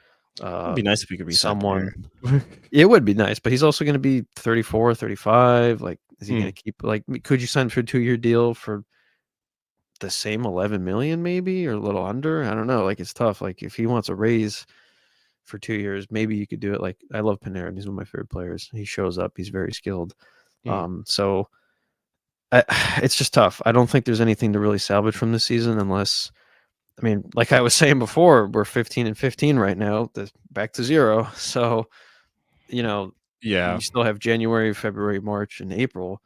It'd be nice if we could resign someone. Panarin. It would be nice, but he's also going to be 34, 35. Like, is he going Hmm. to keep, like, could you sign for a 2-year deal for the same 11 million maybe, or a little under? I don't know. Like, it's tough. Like, if he wants a raise for 2 years, maybe you could do it. Like, I love Panarin. He's one of my favorite players. He shows up. He's very skilled. Hmm. So I, it's just tough. I don't think there's anything to really salvage from this season unless, I mean, like I was saying before, we're 15-15 right now. Back to zero. So, you know, Yeah. you still have January, February, March, and April.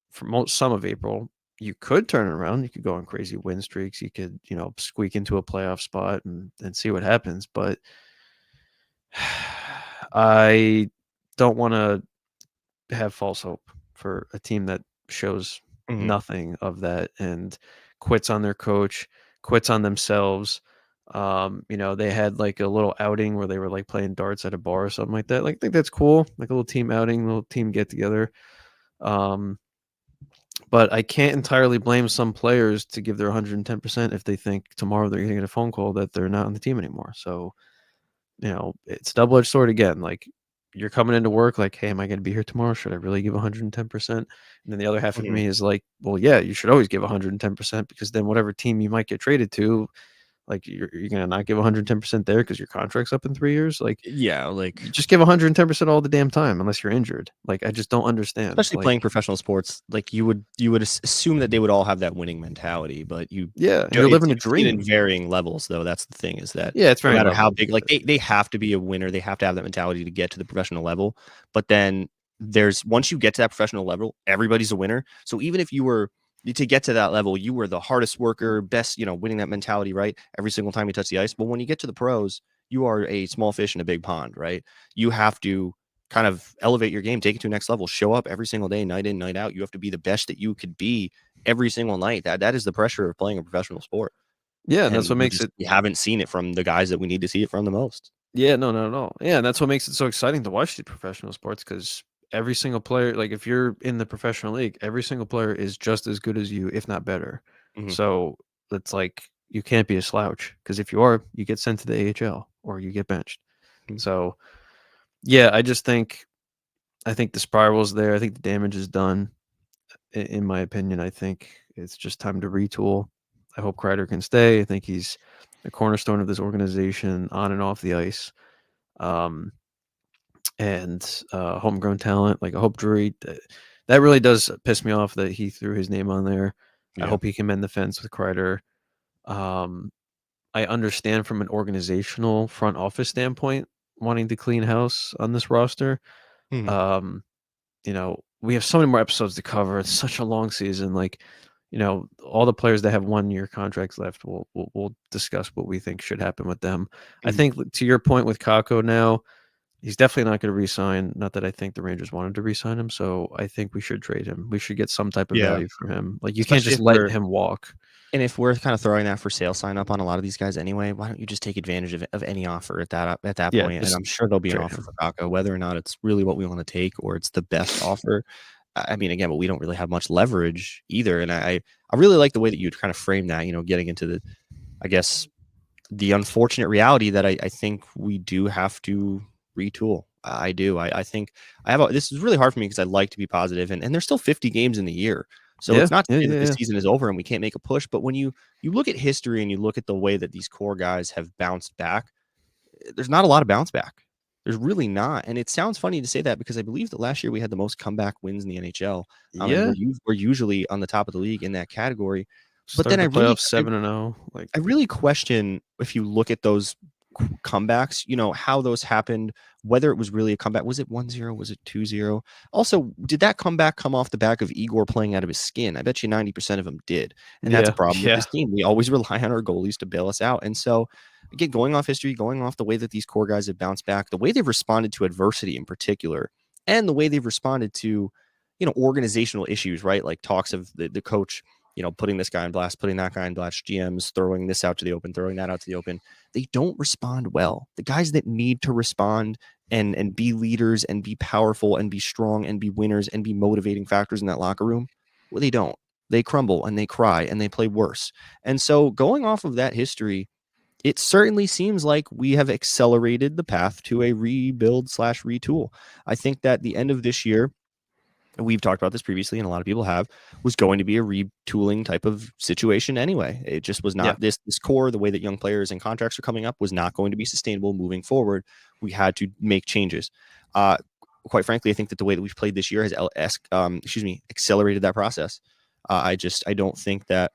For some of April, you could turn it around. You could go on crazy win streaks. You could, squeak into a playoff spot and see what happens. But I don't want to have false hope for a team that shows Hmm. nothing of that and quits on their coach, quits on themselves. They had like a little outing where they were like playing darts at a bar or something like that. Like, I think that's cool. Like a little team outing, little team get together. Um, but I can't entirely blame some players to give their 110% if they think tomorrow they're going to get a phone call that they're not on the team anymore. So, it's a double-edged sword again. Like, you're coming into work like, hey, am I going to be here tomorrow? Should I really give 110%? And then the other half of Hmm. me is like, well, yeah, you should always give 110% because then whatever team you might get traded to, like, you're going to not give 110% there because your contract's up in 3 years. Like, Yeah, like you just give 110% all the damn time unless you're injured. Like, I just don't understand. especially Like, playing professional sports, like you would assume that they would all have that winning mentality, but yeah, and you're it's living a you've seen in dream. varying levels though. That's the thing, is that Yeah, it's no varying matter how levels. big, like they have to be a winner, they have to have that mentality to get to the professional level. But then there's once you get to that professional level, everybody's a winner. So even if you were to get to that level, you were the hardest worker, best, winning that mentality, right? Every single time you touch the ice. But when you get to the pros, you are a small fish in a big pond, right? You have to kind of elevate your game, take it to the next level, show up every single day, night in, night out. You have to be the best that you could be every single night. That is the pressure of playing a professional sport. Yeah, and that's And what makes it. we haven't seen it from the guys that we need to see it from the most. Yeah, no, not at all. Yeah, and that's what makes it so exciting to watch the professional sports because every single player, like if you're in the professional league, every single player is just as good as you, if not better. Mhm. So it's like you can't be a slouch because if you are, you get sent to the AHL or you get benched. Mhm. So yeah, I think the spiral's there. I think the damage is done. In my opinion, I think it's just time to retool. I hope Kreider can stay. I think he's the cornerstone of this organization on and off the ice. Um, and homegrown talent. Like I hope Drury. That really does piss me off that he threw his name on there. I Yeah. hope he can mend the fence with Kreider. Um, I understand from an organizational front office standpoint wanting to clean house on this roster. Mhm. Um, we have so many more episodes to cover. It's such a long season. Like, all the players that have 1-year contracts left, we'll discuss what we think should happen with them. I Mhm. think to your point with Kako now, he's definitely not going to re-sign. Not that I think the Rangers wanted to re-sign him, so I think we should trade him. We should get some type of Yeah. value for him. Like you can't Especially just if let we're him walk. kind of throwing that for sale sign up on a lot of these guys anyway, why don't you just take advantage of any offer at that Yeah, point? And just I'm sure there'll be an trade offer him. for Kako, whether or not it's really what we want to take or it's the best offer. I mean, again, but we don't really have much leverage either. And I really like the way that you kind of frame that, getting into I guess, the unfortunate reality that I think we do have to retool. I do. I think this is really hard for me because I like to be positive, and there's still 50 games in the year. So Yeah, it's not to yeah, say that yeah, the yeah. season is over and we can't make a push. But when you look at history and you look at the way that these core guys have bounced back, there's not a lot of bounce back. There's really not. And it sounds funny to say that because I believe that last year we had the most comeback wins in the NHL. And Yeah. we're usually on the top of the league in that category. But then Started the playoffs 7-0. Like I really question if you look at those comebacks, how those happened, whether it was really a comeback. Was it 1-0? Was it 2-0? Also, did that comeback come off the back of Igor playing out of his skin? I bet you 90% of them did. And that's a yeah, problem with yeah, this team. We always rely on our goalies to bail us out. And so, again, going off history, going off the way that these core guys have bounced back, the way they've responded to adversity in particular, and the way they've responded to, organizational issues, right? Like talks of the coach putting this guy in blast, putting that guy in blast, GMs throwing this out to the open, throwing that out to the open. They don't respond well. The guys that need to respond and be leaders and be powerful and be strong and be winners and be motivating factors in that locker room, well, they don't. They crumble and they cry and they play worse. And so going off of that history, it certainly seems like we have accelerated the path to a rebuild slash retool. I think that the end of this year, we've talked about this previously, and a lot of people have, was going to be a retooling type of situation anyway. It just was Yeah. not this core, the way that young players and contracts are coming up was not going to be sustainable moving forward. We had to make changes. Quite frankly, I think that the way that we've played this year has accelerated that process. I don't think that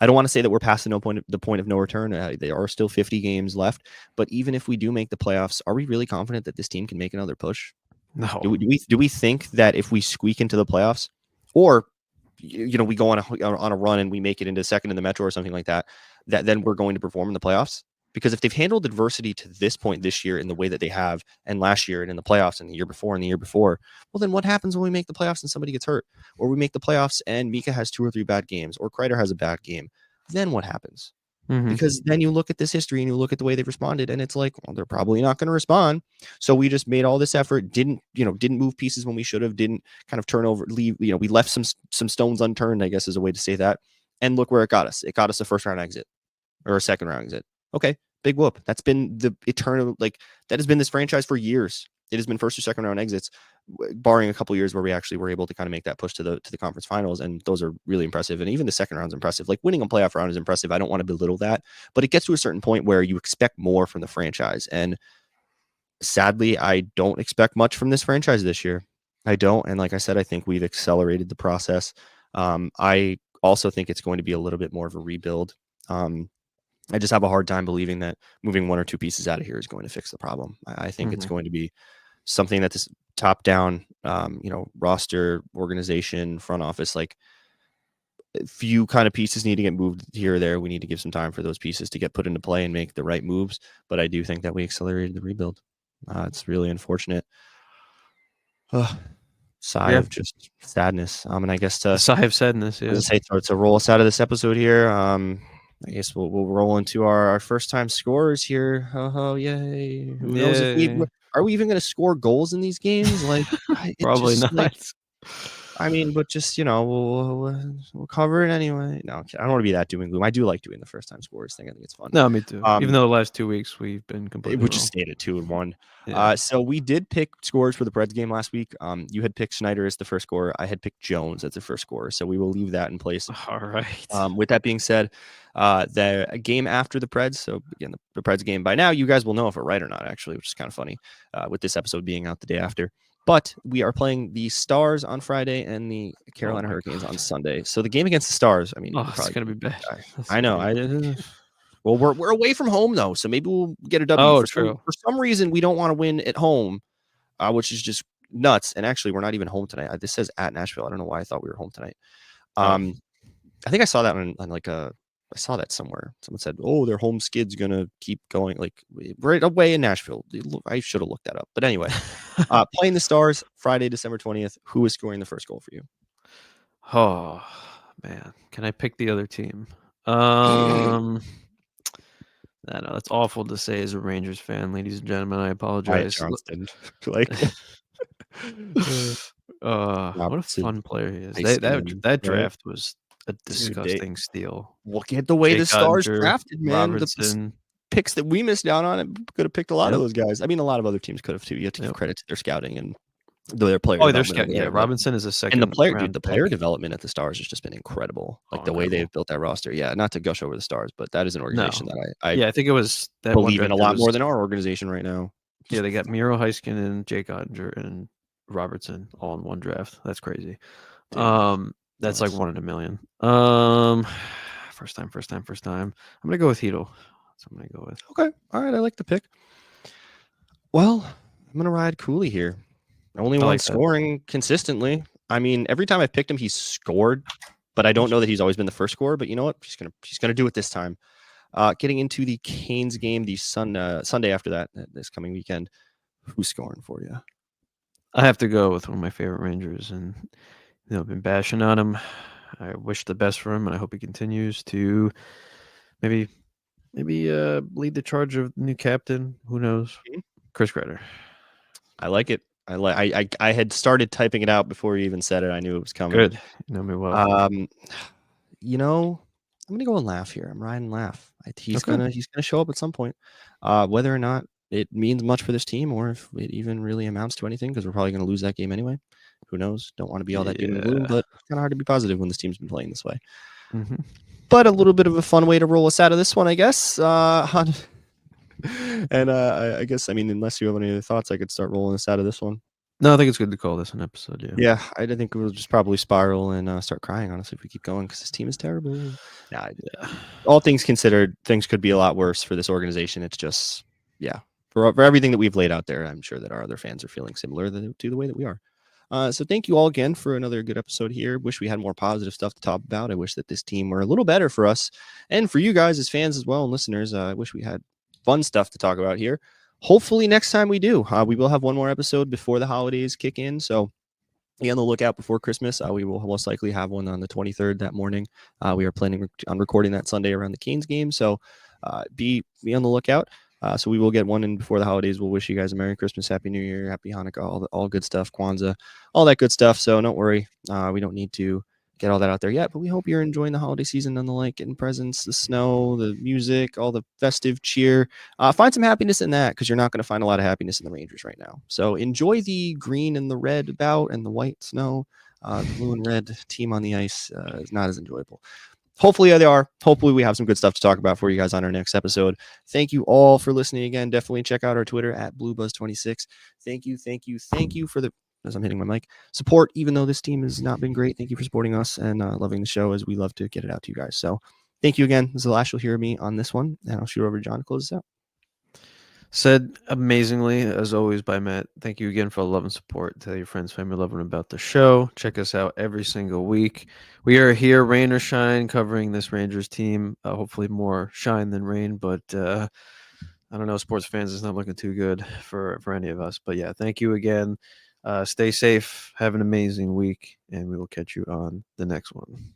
I don't want to say that we're past the point of no return. There are still 50 games left, but even if we do make the playoffs, are we really confident that this team can make another push? No. Do we think that if we squeak into the playoffs, or we go on a run and we make it into second in the Metro or something like that, that then we're going to perform in the playoffs? Because if they've handled adversity to this point this year in the way that they have, and last year and in the playoffs and the year before and the year before, well, then what happens when we make the playoffs and somebody gets hurt, or we make the playoffs and Mika has 2 or 3 bad games, or Kreider has a bad game? Then what happens? Mhm. Because then you look at this history and you look at the way they've responded, and it's like, well, they're probably not going to respond. So we just made all this effort, didn't move pieces when we should have, didn't kind of we left some stones unturned, I guess is a way to say that. And look where it got us. It got us a first round exit or a second round exit. Okay, big whoop. That's been the eternal, that has been this franchise for years. It has been first or second round exits, barring a couple years where we actually were able to kind of make that push to the conference finals, and those are really impressive. And even the second round's impressive. Like winning a playoff round is impressive. I don't want to belittle that, but it gets to a certain point where you expect more from the franchise, and sadly, I don't expect much from this franchise this year. I don't, and like I said, I think we've accelerated the process. I also think it's going to be a little bit more of a rebuild. I just have a hard time believing that moving 1 or 2 pieces out of here is going to fix the problem. I think it's going to be something that this top down, roster, organization, front office, like a few kind of pieces need to get moved here or there. We need to give some time for those pieces to get put into play and make the right moves. But I do think that we accelerated the rebuild. It's really unfortunate. Sigh Yeah. of just sadness. And I guess A sigh of sadness. I Yeah. was gonna say to roll us out of this episode here. I guess we'll roll into our first time scorers here. Oh, yay! Who knows if we Yeah. are we even going to score goals in these games? Like it Probably just not. I mean, but just we'll cover it anyway. No, I don't want to be that doom and gloom. I do like doing the first time scorers thing. I think it's fun. No, me too. Even Um, though the last 2 weeks we've been completely we just wrong. stayed at 2-1. Yeah. So we did pick scores for the Preds game last week. You had picked Schneider as the first scorer. I had picked Jones as the first scorer. So we will leave that in place. All right. With that being said, the game after the Preds, so again, the Preds game, by now you guys will know if we're right or not, actually, which is kind of funny with this episode being out the day after. But we are playing the Stars on Friday and the Carolina Hurricanes on Sunday. So the game against the Stars, I mean, it's gonna be bad. I know. Well, we're away from home though, so maybe we'll get a W. Oh, For true. some reason, we don't want to win at home, which is just nuts. And actually, we're not even home tonight. This says at Nashville. I don't know why I thought we were home tonight. I think I saw that on I saw that somewhere. Someone said, "Oh, their home skid's gonna keep going." Like right away in Nashville. I should have looked that up. But anyway, playing the Stars Friday, December 20th. Who is scoring the first goal for you? Oh man, can I pick the other team? I know that's awful to say as a Rangers fan, ladies and gentlemen. I Wyatt apologize. Johnston. Like What a fun player he is. That right? draft was a Dude, disgusting steal. look at the way the Jake Stars Ottinger, drafted, man. The Robertson. picks that we missed out on, it could have picked a lot of Yep. those guys. I mean, a lot of other teams could have too. You have to give Yep. credit to their scouting and their player Oh, they're development. scared. Yeah, Robinson is a And second the player, round the pick. player development at the Stars has just been incredible. Like the way incredible. they've built that roster. Yeah, not to gush over the Stars, but that is an organization that I Yeah, I think it was that believe one in a lot more than our organization right now. Yeah, they got Miro Heiskanen, Jake Ottinger, and Robertson all in one draft. That's crazy. Dude, That's like nuts. 1 in a million. First time. I'm gonna go with Hedel. That's what I'm gonna go with. Okay, all right, I like the pick. Well, I'm gonna ride Cooley here. Only one scoring consistently. I mean, every time I've picked him, he's scored, but I don't know that he's always been the first scorer. But you know what? He's gonna do it this time. Getting into the Canes game, the Sunday after that, this coming weekend. Who's scoring for you? I have to go with one of my favorite Rangers, and I've been bashing on him. I wish the best for him, and I hope he continues to maybe lead the charge of the new captain. Who knows? Chris Kreider. I like it. I had started typing it out before you even said it. I knew it was coming. Good. You know me well. I'm gonna go and laugh here. I'm riding laugh. He's Okay. gonna show up at some point. Whether or not it means much for this team or if it even really amounts to anything, because we're probably gonna lose that game anyway. Who knows? Don't want to be all that doom and gloom, Yeah. but it's kind of hard to be positive when this team's been playing this way. Mm-hmm. But a little bit of a fun way to roll us out of this one, I guess. And I guess, I mean, unless you have any other thoughts, I could start rolling us out of this one. No, I think it's good to call this an episode. Yeah. Yeah, I think we'll just probably spiral and start crying, honestly, if we keep going, because this team is terrible. Nah, all things considered, things could be a lot worse for this organization. It's just, yeah, for everything that we've laid out there, I'm sure that our other fans are feeling similar to the way that we are. So thank you all again for another good episode here. Wish we had more positive stuff to talk about. I wish that this team were a little better for us and for you guys as fans as well and listeners. I wish we had fun stuff to talk about here. Hopefully next time we do, we will have one more episode before the holidays kick in. So be on the lookout before Christmas. We will most likely have one on the 23rd that morning. We are planning on recording that Sunday around the Canes game. So be on the lookout. So we will get one in before the holidays. We'll wish you guys a Merry Christmas, Happy New Year, Happy Hanukkah, all good stuff, Kwanzaa, all that good stuff. So don't worry. We don't need to get all that out there yet, but we hope you're enjoying the holiday season and the like, getting presents, the snow, the music, all the festive cheer. Find some happiness in that, because you're not going to find a lot of happiness in the Rangers right now. So enjoy the green and the red bout and the white snow. The blue and red team on the ice is not as enjoyable. Hopefully they are. Hopefully we have some good stuff to talk about for you guys on our next episode. Thank you all for listening again. Definitely check out our Twitter at BlueBuzz26. Thank you for the, as I'm hitting my mic, support, even though this team has not been great. Thank you for supporting us and loving the show, as we love to get it out to you guys. So thank you again. This is the last you'll hear me on this one, and I'll shoot over to John to close this out. Said amazingly, as always, by Matt. Thank you again for the love and support. Tell your friends, family, loving about the show. Check us out every single week. We are here, rain or shine, covering this Rangers team. Hopefully more shine than rain, but I don't know. Sports fans, it's not looking too good for any of us. But yeah, thank you again. Stay safe. Have an amazing week, and we will catch you on the next one.